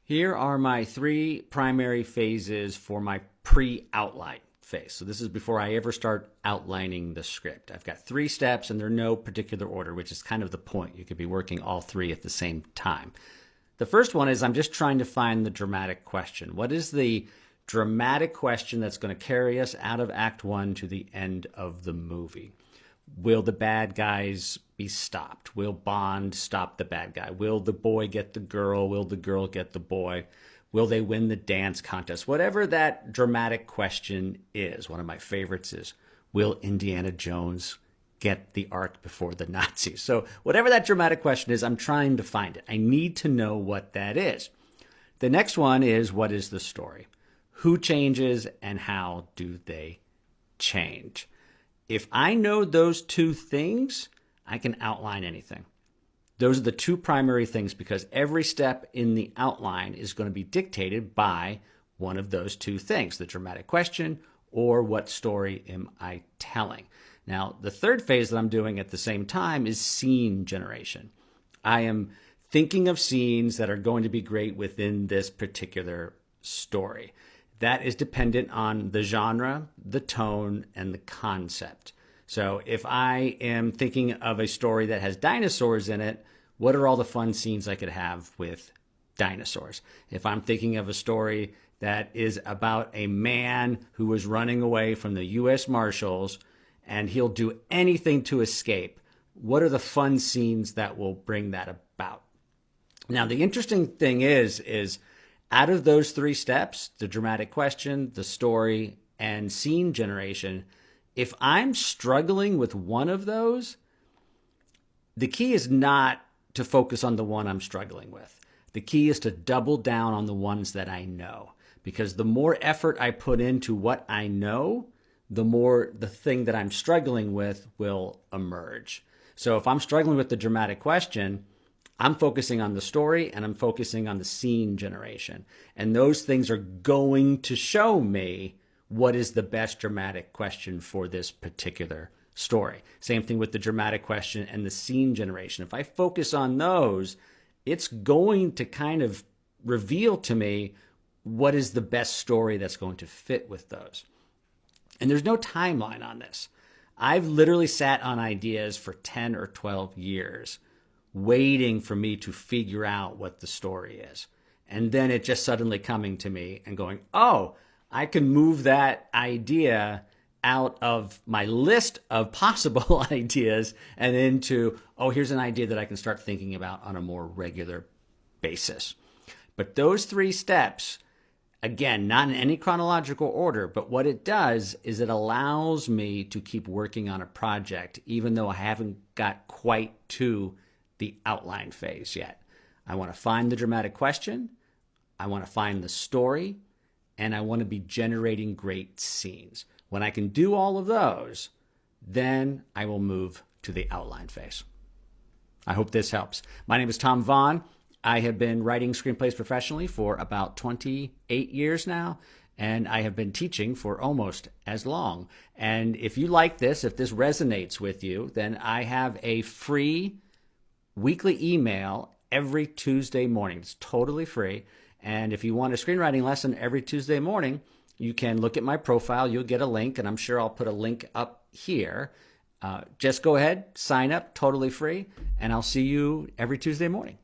Here are my three primary phases for my pre-outline phase. So this is before I ever start outlining the script. I've got three steps and they're no particular order, which is kind of the point. You could be working all three at the same time. The first one is I'm just trying to find the dramatic question. What is the dramatic question that's going to carry us out of Act 1 to the end of the movie? Will the bad guys be stopped? Will Bond stop the bad guy? Will the boy get the girl? Will the girl get the boy? Will they win the dance contest? Whatever that dramatic question is. One of my favorites is, will Indiana Jones get the Ark before the Nazis? So whatever that dramatic question is, I'm trying to find it. I need to know what that is. The next one is, what is the story? Who changes and how do they change? If I know those two things, I can outline anything. Those are the two primary things because every step in the outline is going to be dictated by one of those two things, the dramatic question or what story am I telling. Now, the third phase that I'm doing at the same time is scene generation. I am thinking of scenes that are going to be great within this particular story. That is dependent on the genre, the tone, and the concept. So if I am thinking of a story that has dinosaurs in it, what are all the fun scenes I could have with dinosaurs? If I'm thinking of a story that is about a man who is running away from the U.S. Marshals and he'll do anything to escape, what are the fun scenes that will bring that about? Now, the interesting thing is out of those three steps, the dramatic question, the story, and scene generation, if I'm struggling with one of those, the key is not to focus on the one I'm struggling with. The key is to double down on the ones that I know. Because the more effort I put into what I know, the more the thing that I'm struggling with will emerge. So if I'm struggling with the dramatic question, I'm focusing on the story and I'm focusing on the scene generation. And those things are going to show me what is the best dramatic question for this particular story. Same thing with the dramatic question and the scene generation. If I focus on those, it's going to kind of reveal to me what is the best story that's going to fit with those. And there's no timeline on this. I've literally sat on ideas for 10 or 12 years waiting for me to figure out what the story is. And then it just suddenly coming to me and going, oh, I can move that idea out of my list of possible ideas and into, oh, here's an idea that I can start thinking about on a more regular basis. But those three steps, again, not in any chronological order, but what it does is it allows me to keep working on a project, even though I haven't got quite to the outline phase yet. I want to find the dramatic question, I want to find the story, and I want to be generating great scenes. When I can do all of those, then I will move to the outline phase. I hope this helps. My name is Tom Vaughn. I have been writing screenplays professionally for about 28 years now, and I have been teaching for almost as long. And if you like this, if this resonates with you, then I have a free weekly email every Tuesday morning. It's totally free. And if you want a screenwriting lesson every Tuesday morning, you can look at my profile. You'll get a link, and I'm sure I'll put a link up here. Just go ahead, sign up, totally free, and I'll see you every Tuesday morning.